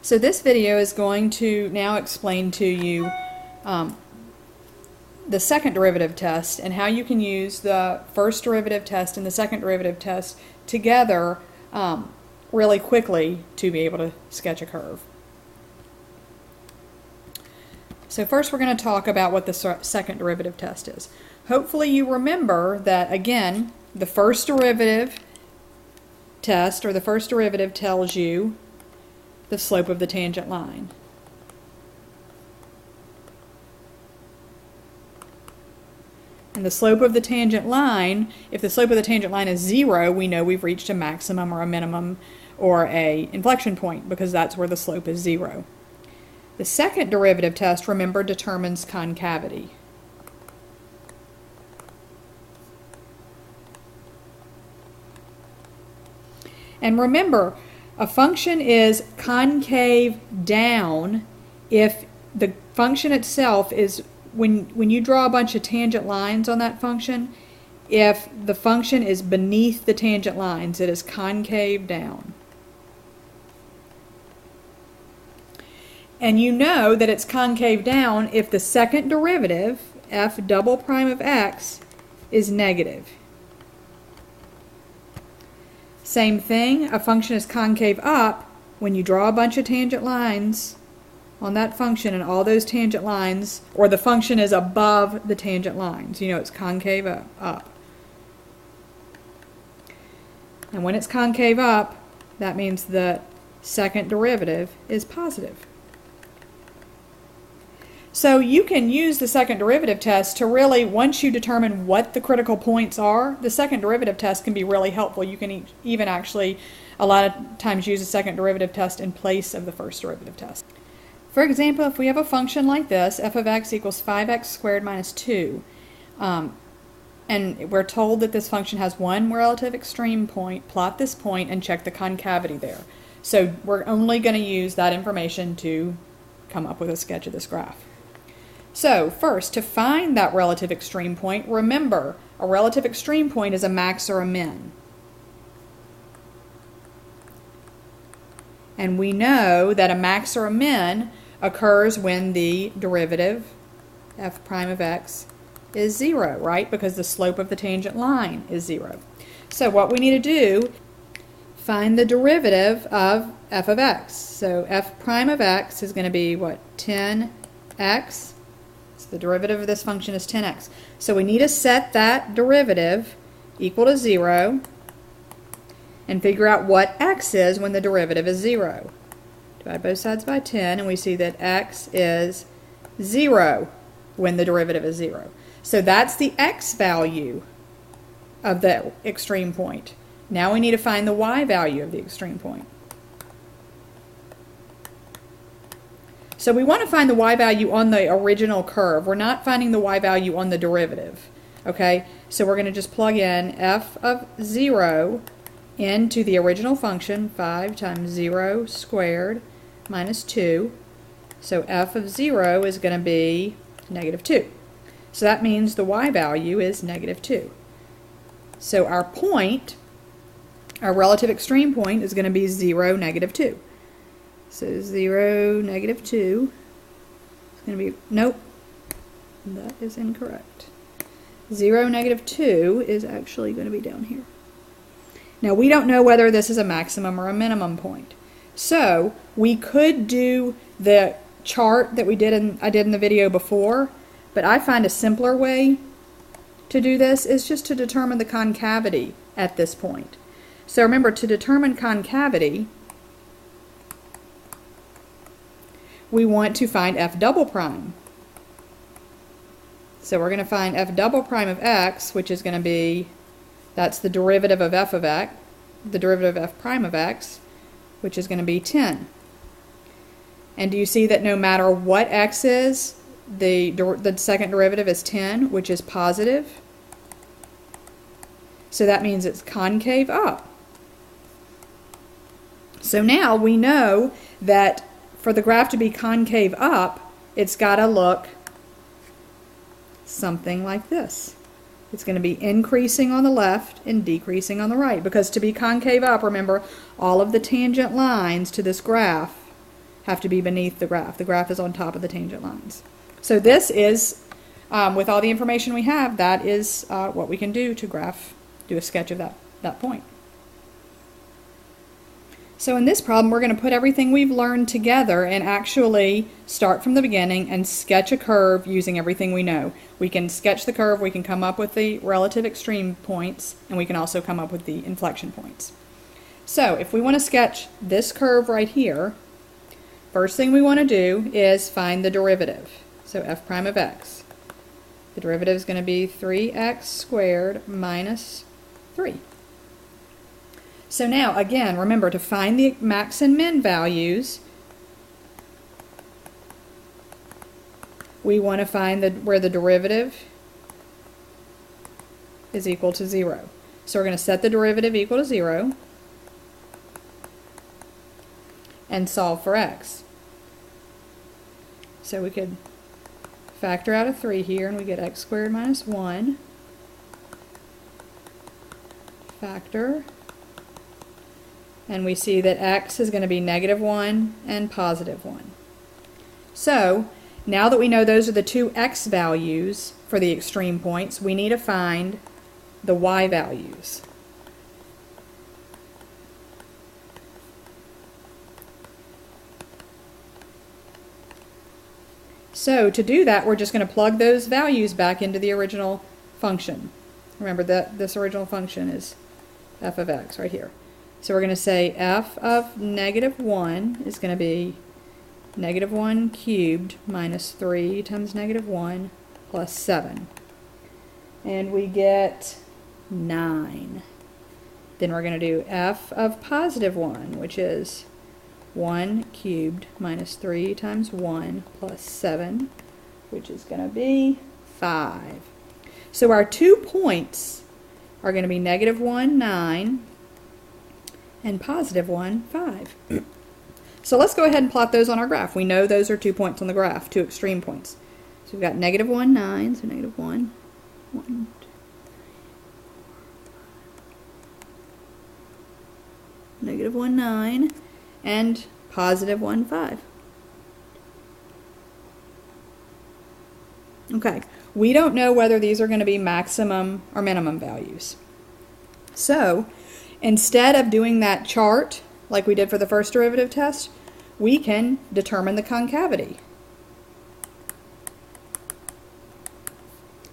So this video is going to now explain to you the second derivative test and how you can use the first derivative test and the second derivative test together really quickly to be able to sketch a curve. So first we're going to talk about what the second derivative test is. Hopefully you remember that, again, the first derivative test or the first derivative tells you the slope of the tangent line. And the slope of the tangent line, if the slope of the tangent line is 0, we know we've reached a maximum or a minimum or a inflection point because that's where the slope is 0. The second derivative test, remember, determines concavity. And remember, a function is concave down if the function itself is, when you draw a bunch of tangent lines on that function, if the function is beneath the tangent lines, it is concave down. And you know that it's concave down if the second derivative, f double prime of x, is negative. Same thing, a function is concave up when you draw a bunch of tangent lines on that function and all those tangent lines, or the function is above the tangent lines. You know it's concave up. And when it's concave up, that means the second derivative is positive. So you can use the second derivative test to really, once you determine what the critical points are, the second derivative test can be really helpful. You can even actually, a lot of times, use a second derivative test in place of the first derivative test. For example, if we have a function like this, f of x equals 5x squared minus 2, and we're told that this function has one relative extreme point, plot this point and check the concavity there. So we're only going to use that information to come up with a sketch of this graph. So first, to find that relative extreme point, remember, a relative extreme point is a max or a min. And we know that a max or a min occurs when the derivative, f prime of x, is 0, right? Because the slope of the tangent line is 0. So what we need to do, find the derivative of f of x. So f prime of x is going to be, what, 10x? So the derivative of this function is 10x. So we need to set that derivative equal to 0 and figure out what x is when the derivative is 0. Divide both sides by 10 and we see that x is 0 when the derivative is 0. So that's the x value of the extreme point. Now we need to find the y value of the extreme point. So we want to find the y value on the original curve. We're not finding the y value on the derivative. Okay, so we're going to just plug in f of 0 into the original function, 5 times 0 squared minus 2. So f of 0 is going to be negative 2. So that means the y value is negative 2. So our point, our relative extreme point, is going to be 0, negative 2. So 0, negative 2 is going to be, nope, that is incorrect. 0, negative 2 is actually going to be down here. Now we don't know whether this is a maximum or a minimum point. So we could do the chart that I did in the video before, but I find a simpler way to do this is just to determine the concavity at this point. So remember, to determine concavity, we want to find f double prime. So we're going to find f double prime of x, which is going to be, that's the derivative of f of x, the derivative of f prime of x, which is going to be 10. And do you see that no matter what x is, the second derivative is 10, which is positive? So that means it's concave up. So now we know that for the graph to be concave up, it's got to look something like this. It's going to be increasing on the left and decreasing on the right, because to be concave up, remember, all of the tangent lines to this graph have to be beneath the graph. The graph is on top of the tangent lines. So this is, with all the information we have, that is what we can do to do a sketch of that point. So in this problem, we're going to put everything we've learned together and actually start from the beginning and sketch a curve using everything we know. We can sketch the curve, we can come up with the relative extreme points, and we can also come up with the inflection points. So if we want to sketch this curve right here, first thing we want to do is find the derivative. So f prime of x. The derivative is going to be 3x squared minus 3. So now, again, remember to find the max and min values, we want to find where the derivative is equal to 0. So we're going to set the derivative equal to 0 and solve for x. So we could factor out a 3 here and we get x squared minus 1. Factor. And we see that x is going to be -1 and +1. So now that we know those are the two x values for the extreme points, we need to find the y values. So to do that, we're just going to plug those values back into the original function. Remember that this original function is f of x right here. So we're going to say f of -1 is going to be -1 cubed minus 3 times -1 plus 7. And we get 9. Then we're going to do f of +1, which is 1 cubed minus 3 times 1 plus 7, which is going to be 5. So our 2 points are going to be -1, 9, and +1, 5. So let's go ahead and plot those on our graph. We know those are 2 points on the graph, 2 extreme points. So we've got -1, 9, so -1, 1, 2, -1, 9, and +1, 5. Okay, we don't know whether these are going to be maximum or minimum values. So instead of doing that chart like we did for the first derivative test, we can determine the concavity.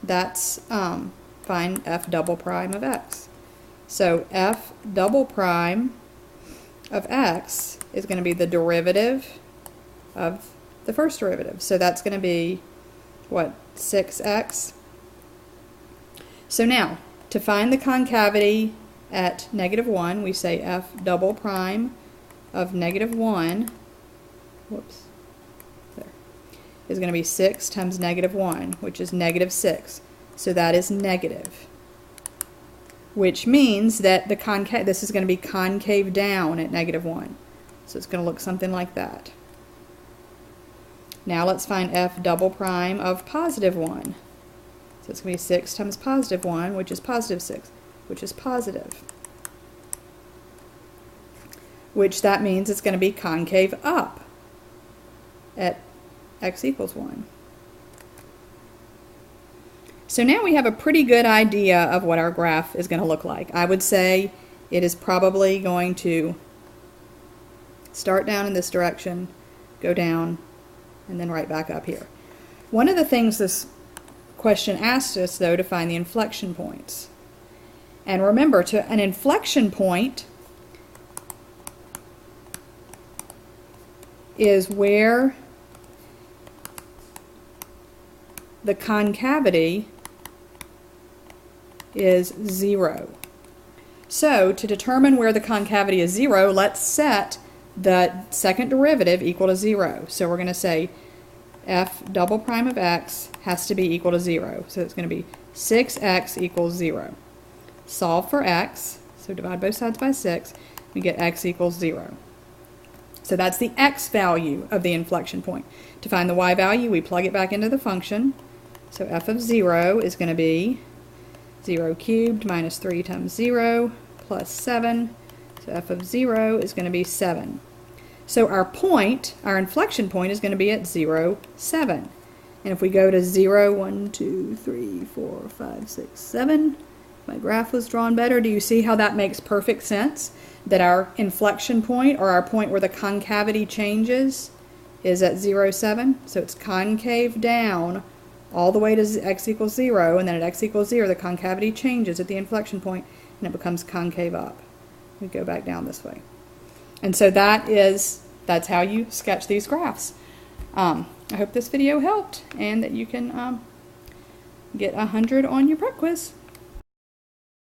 That's find f double prime of x. So f double prime of x is going to be the derivative of the first derivative. So that's going to be, what, 6x? So now, to find the concavity at -1, we say f double prime of -1, whoops, there, is going to be 6 times -1, which is -6. So that is negative, which means that this is going to be concave down at -1. So it's going to look something like that. Now let's find f double prime of +1. So it's going to be 6 times +1, which is +6, which is positive. Which that means it's going to be concave up at x equals 1. So now we have a pretty good idea of what our graph is going to look like. I would say it is probably going to start down in this direction, go down, and then right back up here. One of the things this question asked us, though, to find the inflection points. And remember, to an inflection point is where the concavity is 0. So to determine where the concavity is 0, let's set the second derivative equal to 0. So we're going to say f double prime of x has to be equal to 0. So it's going to be 6x equals 0. Solve for x, so divide both sides by 6, we get x equals 0. So that's the x value of the inflection point. To find the y value, we plug it back into the function. So f of 0 is going to be 0 cubed minus 3 times 0 plus 7. So f of 0 is going to be 7. So our point, our inflection point, is going to be at 0, 7. And if we go to 0, 1, 2, 3, 4, 5, 6, 7, my graph was drawn better. Do you see how that makes perfect sense? That our inflection point, or our point where the concavity changes, is at 0, 7. So it's concave down all the way to x equals 0, and then at x equals 0, the concavity changes at the inflection point, and it becomes concave up. We go back down this way. And so that's how you sketch these graphs. I hope this video helped, and that you can get 100 on your prep quiz.